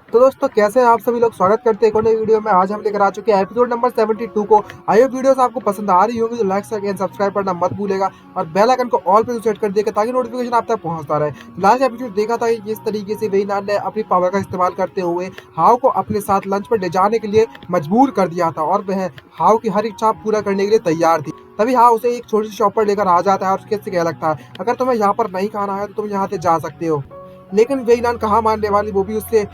तो दोस्तों कैसे हैं आप सभी लोग। स्वागत करते हैं एक और नई वीडियो में। आज हम लेकर आ चुके हैं एपिसोड नंबर 72 को। आई होप वीडियोस आपको पसंद आ रही होगी तो लाइक शेयर एंड सब्सक्राइब करना मत भूलेगा और बेल आइकन को ऑल पे सेट कर देगा ताकि नोटिफिकेशन आप तक पहुंचता रहे। लास्ट एपिसोड देखा था कि किस तरीके से वेइनान ने अपनी पावर का इस्तेमाल करते हुए हाव को अपने साथ लंच पर ले जाने के लिए मजबूर कर दिया था और वह हाव की हर इच्छा पूरा करने के लिए तैयार थी। तभी हाँ उसे एक छोटी सी शॉप पर लेकर आ जाता है और उसके क्या लगता है अगर तुम्हें यहाँ पर नहीं खाना है तो तुम यहाँ से जा सकते हो। लेकिन वेइनान कहाँ मानने वाली, वो भी उससे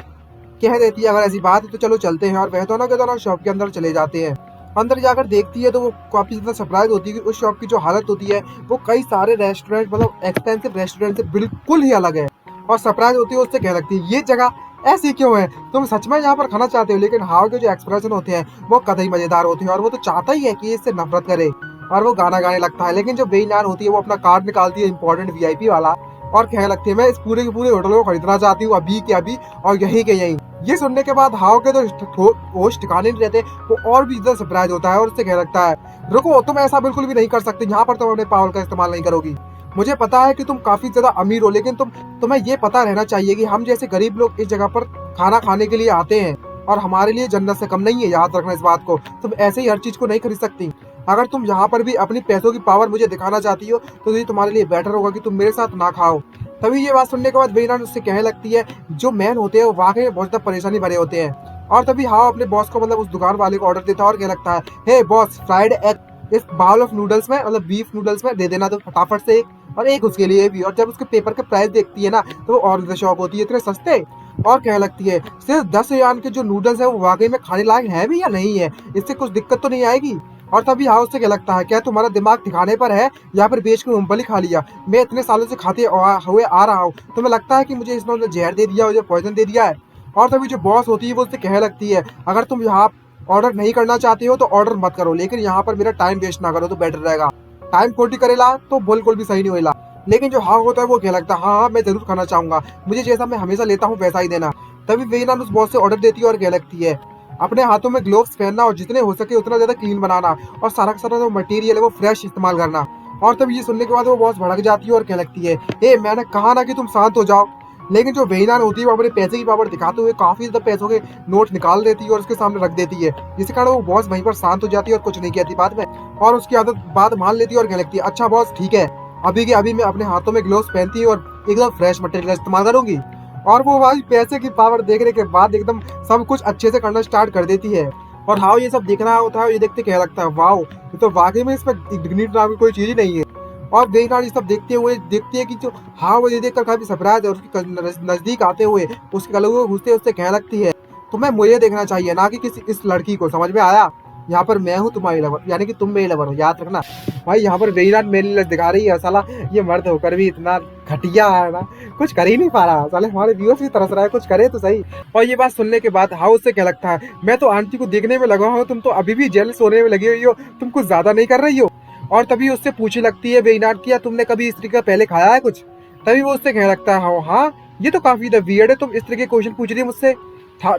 कह देती है अगर ऐसी बात है तो चलो चलते हैं। और वह दोनों के दोनों शॉप के अंदर चले जाते हैं। अंदर जाकर देखती है तो वो काफी ज्यादा सरप्राइज होती है कि उस शॉप की जो हालत होती है वो कई सारे रेस्टोरेंट मतलब एक्सपेंसिव रेस्टोरेंट से बिल्कुल ही अलग है। और सरप्राइज होती है, उससे कह लगती है ये जगह ऐसी क्यों है, तुम सच में यहाँ पर खाना चाहते हो। लेकिन हाव के जो एक्सप्रेशन होते हैं वो कतई मजेदार होते हैं और वो तो चाहता ही है कि इससे नफरत करे और वो गाना गाने लगता है। लेकिन जो वेइनान होती है वो अपना कार्ड निकालती है इंपॉर्टेंट वीआईपी वाला और कहने लगती है मैं इस पूरे के पूरे होटल को खरीदना चाहती हूँ अभी के अभी और यहीं के यहीं। ये सुनने के बाद हाव के जो होश ठिकाने नहीं रहते वो और भी ज्यादा सरप्राइज होता है और उससे कह लगता है रुको, तुम ऐसा बिल्कुल भी नहीं कर सकते, यहाँ पर तुम अपने पावर का इस्तेमाल नहीं करोगी। मुझे पता है कि तुम काफी ज्यादा अमीर हो लेकिन तुम्हें ये पता रहना चाहिए कि हम जैसे गरीब लोग इस जगह पर खाना खाने के लिए आते हैं और हमारे लिए जन्नत से कम नहीं है। याद रखना इस बात को, तुम ऐसे ही हर चीज को नहीं खरीद सकती। अगर तुम यहाँ पर भी अपनी पैसों की पावर मुझे दिखाना चाहती हो तो ये तुम्हारे लिए बेटर होगा कि तुम मेरे साथ ना खाओ। तभी ये बात सुनने के बाद वेइनान उससे कहने लगती है जो मैन होते हैं वो वाकई में बहुत ज्यादा परेशानी भरे होते हैं। और तभी हाव अपने बॉस को मतलब उस दुकान वाले को ऑर्डर देता है और कहने लगता है हे बॉस, फ्राइड एग इस बाउल ऑफ नूडल्स में मतलब बीफ नूडल्स में दे देना तो फटाफट से एक और एक उसके लिए भी। और जब उसके पेपर के प्राइस देखती है ना तो वो और ज्यादा शॉक होती है, इतने सस्ते। और कहने लगती है सिर्फ 10 युआन के जो नूडल्स है वो वाकई में खाने लायक है भी या नहीं है, इससे कुछ दिक्कत तो नहीं आएगी। और तभी हाउस से क्या लगता है क्या तुम्हारा दिमाग ठिकाने पर है या फिर बेच के मूंगफली खा लिया, मैं इतने सालों से खाते हुए आ रहा हूँ, तुम्हें लगता है कि मुझे इसने जहर दे दिया मुझे पॉइजन दे दिया है। और तभी जो बॉस होती है वो उससे कहने लगती है अगर तुम यहाँ ऑर्डर नहीं करना चाहते हो तो ऑर्डर मत करो, लेकिन यहाँ पर मेरा टाइम वेस्ट ना करो तो बेटर रहेगा। टाइम खोटी करेला तो बिल्कुल भी सही नहीं होगा। लेकिन जो हाँ होता है वो क्या लगता है हाँ हाँ मैं जरूर खाना चाहूंगा, मुझे जैसा मैं हमेशा लेता हूँ वैसा ही देना। तभी वेइनान उस बॉस से ऑर्डर देती है और क्या लगती है अपने हाथों में ग्लोव्स पहनना और जितने हो सके उतना ज्यादा क्लीन बनाना और सारा का सारा जो मटेरियल है वो फ्रेश इस्तेमाल करना। और तब ये सुनने के बाद वो बहुत भड़क जाती है और क्या लगती है ए मैंने कहा ना कि तुम शांत हो जाओ। लेकिन जो वेइनान होती है वो अपने पैसे की पावर दिखाते हुए काफी ज्यादा पैसों के नोट निकाल देती है और उसके सामने रख देती है, जिसके कारण वो बॉस वहीं पर शांत हो जाती है और कुछ नहीं कहती बाद में और उसकी आदत बात मान लेती है और क्या लगती है अच्छा बॉस ठीक है, अभी के अभी मैं अपने हाथों में ग्लोव्स पहनती हूँ और एकदम फ्रेश मटेरियल इस्तेमाल करूंगी। और वो भाई पैसे की पावर देखने के बाद एकदम सब कुछ अच्छे से करना स्टार्ट कर देती है। और हाउ ये सब देख रहा होता है, ये देखते क्या लगता है वाओ ये तो वाकई में इसमें डिग्निटी नाम की कोई चीज ही नहीं है। और वेइनान ये सब देखते हुए देखती है कि जो हाउ ये देखकर काफी सरप्राइज है और उसके नजदीक आते हुए उसके गले में घुसते उससे कहने लगती है तुम्हें मुझे देखना चाहिए ना कि किसी इस लड़की को, समझ में आया? यहाँ पर मैं हूँ तुम्हारी लवर, यानी कि तुम मेरी लवर हो, याद रखना। भाई यहाँ पर वेइनान मेरी लव दिखा रही है, साला ये मर्द होकर भी इतना घटिया है ना, कुछ कर ही नहीं पा रहा। साले हमारे व्यूअर्स भी तरस रहा है, कुछ करे तो सही। और ये बात सुनने के बाद हाउस से क्या लगता है मैं तो आंटी को देखने में लगा हूँ, तुम तो अभी भी जेल सोने में लगी हुई हो, तुम कुछ ज्यादा नहीं कर रही हो। और तभी उससे पूछने लगती है वेइनान किया तुमने कभी इस तरीके का पहले खाया है कुछ? तभी वो उससे कहने लगता है हाँ ये तो काफी वियर्ड है, तुम इस तरह के क्वेश्चन पूछ रही है मुझसे।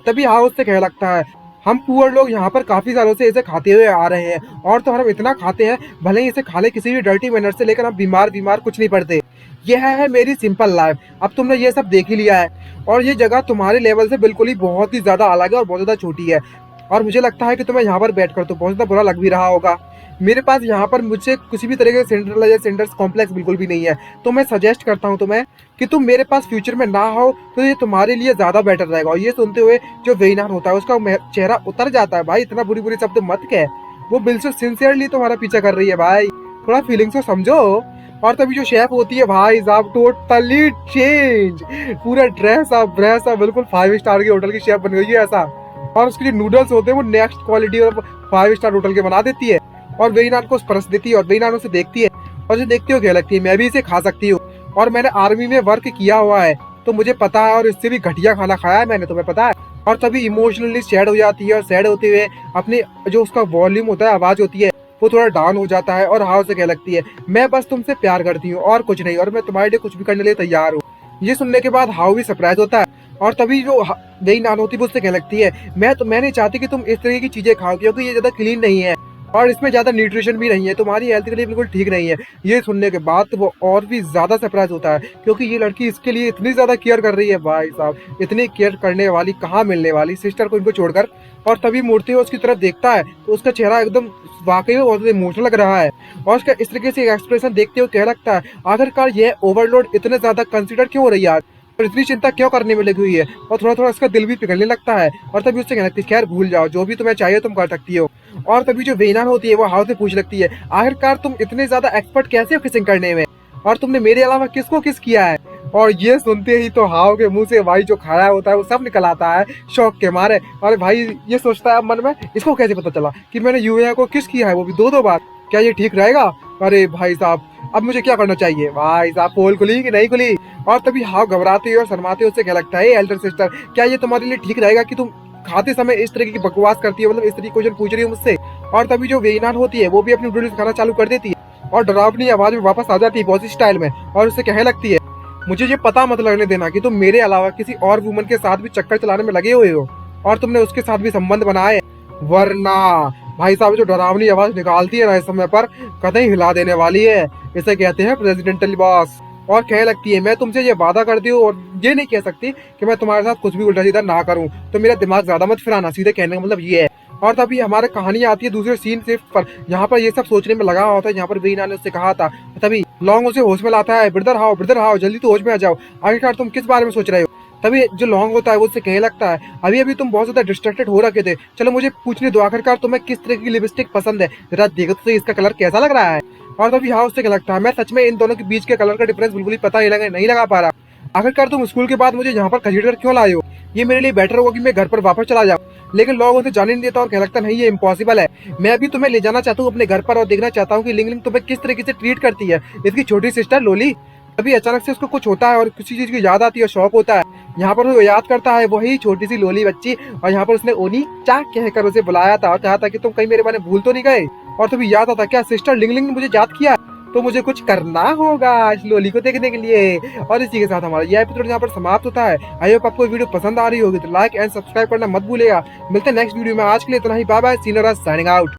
तभी हाउस से कहने लगता है हम पुअर लोग यहाँ पर काफी सालों से इसे खाते हुए आ रहे हैं और तो हम इतना खाते हैं भले ही इसे खा ले किसी भी डर्टी मैनर से, लेकिन हम बीमार कुछ नहीं पड़ते। यह है मेरी सिंपल लाइफ। अब तुमने ये सब देख ही लिया है और ये जगह तुम्हारे लेवल से बिल्कुल ही बहुत ही ज्यादा अलग है और बहुत ज्यादा छोटी है और मुझे लगता है कि तुम्हें यहाँ पर बैठकर तो बहुत ज्यादा बुरा लग भी रहा होगा। मेरे पास यहाँ पर मुझे किसी भी तरह के सेंट्रल या सेंटर्स कॉम्प्लेक्स बिल्कुल भी नहीं है, तो मैं सजेस्ट करता हूँ तुम्हें कि तुम मेरे पास फ्यूचर में ना हो तो ये तुम्हारे लिए ज्यादा बेटर रहेगा। और ये सुनते हुए जो वेइनान होता है उसका चेहरा उतर जाता है, भाई इतना बुरी बुरी शब्द मत कह, वो बिल्कुल सिंसियरली तुम्हारा पीछा कर रही है भाई, थोड़ा फीलिंग्स को समझो। और तभी जो शेफ होती है भाई साहब टोटली चेंज, पूरा ड्रेस अप बिल्कुल 5 स्टार के होटल की शेफ बन गई है ऐसा। और उसके जो नूडल्स होते हैं वो नेक्स्ट क्वालिटी और 5 स्टार होटल के बना देती है और वेइनान को स्पर्श देती है और वेइनान उसे देखती है और जो देखती हो क्या लगती है मैं भी इसे खा सकती हूँ और मैंने आर्मी में वर्क किया हुआ है तो मुझे पता है और इससे भी घटिया खाना खाया है मैंने, तुम्हें पता है। और तभी इमोशनली सैड हो जाती है और सैड होते हुए अपनी जो उसका वॉल्यूम होता है आवाज होती है वो थोड़ा डाउन हो जाता है और हाउ से क्या लगती है मैं बस तुमसे प्यार करती हूँ और कुछ नहीं और मैं तुम्हारे लिए कुछ भी करने लिए तैयार हूँ। ये सुनने के बाद हाउ भी सरप्राइज होता है और तभी जो वेइनान होती है वो उससे क्या लगती है मैं नहीं चाहती कि तुम इस तरह की चीजें खाओ क्योंकि ये ज्यादा क्लीन नहीं है और इसमें ज़्यादा न्यूट्रिशन भी नहीं है, तुम्हारी हेल्थ के लिए बिल्कुल ठीक नहीं है। ये सुनने के बाद तो वो और भी ज़्यादा सरप्राइज होता है, क्योंकि ये लड़की इसके लिए इतनी ज़्यादा केयर कर रही है। भाई साहब, इतनी केयर करने वाली कहाँ मिलने वाली सिस्टर को इनको छोड़कर। और तभी मूर्ति उसकी तरफ देखता है तो उसका चेहरा एकदम वाकई में बहुत इमोशनल लग रहा है, और उसका इस तरीके से एक्सप्रेशन देखते हुए कह लगता है आखिरकार ये ओवरलोड इतने ज्यादा कंसीडर क्यों हो रही है और इतनी चिंता क्यों करने में लगी हुई है। और थोड़ा थोड़ा उसका दिल भी पिघलने लगता है, और तभी उससे कहने लगती है खैर भूल जाओ, जो भी तुम्हें चाहिए तुम कर सकती हो। और तभी जो वेनान होती है वो हाउ से पूछ लगती है आखिरकार तुम इतने ज्यादा एक्सपर्ट कैसे हो किसिंग करने में, और तुमने मेरे अलावा किसको किस किया है। और ये सुनते ही तो हाव के मुंह से भाई जो खाया होता है वो सब निकल आता है शौक के मारे। और भाई ये सोचता है मन में इसको कैसे पता चला कि मैंने यूया को किस किया है, वो भी दो बार, क्या ये ठीक रहेगा। अरे भाई साहब, अब मुझे क्या करना चाहिए। भाई साहब, पोल खुली कि नहीं खुली। और तभी हाव घबराते हुए और शर्माते हुए उससे क्या लगता है एल्डर सिस्टर, क्या ये तुम्हारे लिए ठीक रहेगा कि तुम खाते समय इस तरीके की बकवास करती है, मतलब इस तरीके क्वेश्चन पूछ रही है मुझसे। और तभी जो वेनान होती है वो भी अपनी नूडल्स खाना चालू कर देती है और डरावनी आवाज में वापस आ जाती है बॉसी स्टाइल में, और उससे कहने लगती है मुझे ये पता मत लगने देना कि तुम मेरे अलावा किसी और वुमन के साथ भी चक्कर चलाने में लगे हुए हो और तुमने उसके साथ भी संबंध बनाए, वरना। भाई साहब, जो डरावनी आवाज निकालती है ना इस समय पर कतई हिला देने वाली है। इसे कहते हैं प्रेसिडेंटल बॉस। और कहने लगती है मैं तुमसे ये वादा करती हूँ और ये नहीं कह सकती कि मैं तुम्हारे साथ कुछ भी उल्टा सीधा ना करूँ, तो मेरा दिमाग ज्यादा मत फिराना, सीधे कहने का मतलब ये है। और तभी हमारे कहानी आती है दूसरे सीन से पर, यहाँ पर ये सब सोचने में लगा होता है जहाँ पर वीना ने उससे कहा था। तभी लॉन्ग उसे होश में लाता है, ब्रदर हाउ जल्दी तो होश में आ जाओ, आखिरकार तुम किस बारे में सोच रहे हो। तभी जो लॉन्ग होता है वो उससे कहने लगता है अभी अभी तुम बहुत ज्यादा डिस्ट्रैक्टेड हो रखे थे, चलो मुझे पूछने दो आखिरकार तुम्हें किस तरह की लिपस्टिक पसंद है, जरा देखो तो इसका कलर कैसा लग रहा है। और तभी हाँ उससे क्या लगता है मैं सच में इन दोनों के बीच के कलर का डिफरेंस बिल्कुल ही पता नहीं लगा पा रहा, आखिरकार तुम स्कूल के बाद मुझे यहाँ पर खरीद कर क्यों लाए हो, ये मेरे लिए बेटर होगा कि मैं घर पर वापस चला जाऊँ। लेकिन लोग उसे जाने नहीं देता और कह लगता नहीं ये इम्पॉसिबल है, मैं अभी तुम्हें ले जाना चाहता हूँ अपने घर पर और देखना चाहता हूँ कि लिंग लिंग तुम्हें किस तरीके से ट्रीट करती है, इसकी छोटी सिस्टर लोली। अभी अचानक से उसको कुछ होता है और किसी चीज की याद आती है, शौक होता है। यहाँ पर वो याद करता है वही छोटी सी लोली बच्ची, और यहाँ पर उसने ओनी चा कहकर उसे बुलाया था और कहा था कि तुम कहीं मेरे बारे में भूल तो नहीं गए। और तभी याद आता क्या सिस्टर लिंग लिंग ने मुझे याद किया, तो मुझे कुछ करना होगा इस लोली को देखने के लिए। और इसी के साथ हमारा यह एपिसोड यहाँ पर समाप्त होता है। आई होप आपको वीडियो पसंद आ रही होगी तो लाइक एंड सब्सक्राइब करना मत भूलेगा। मिलते हैं नेक्स्ट वीडियो में, आज के लिए इतना ही, बाय बाय, साइनिंग आउट।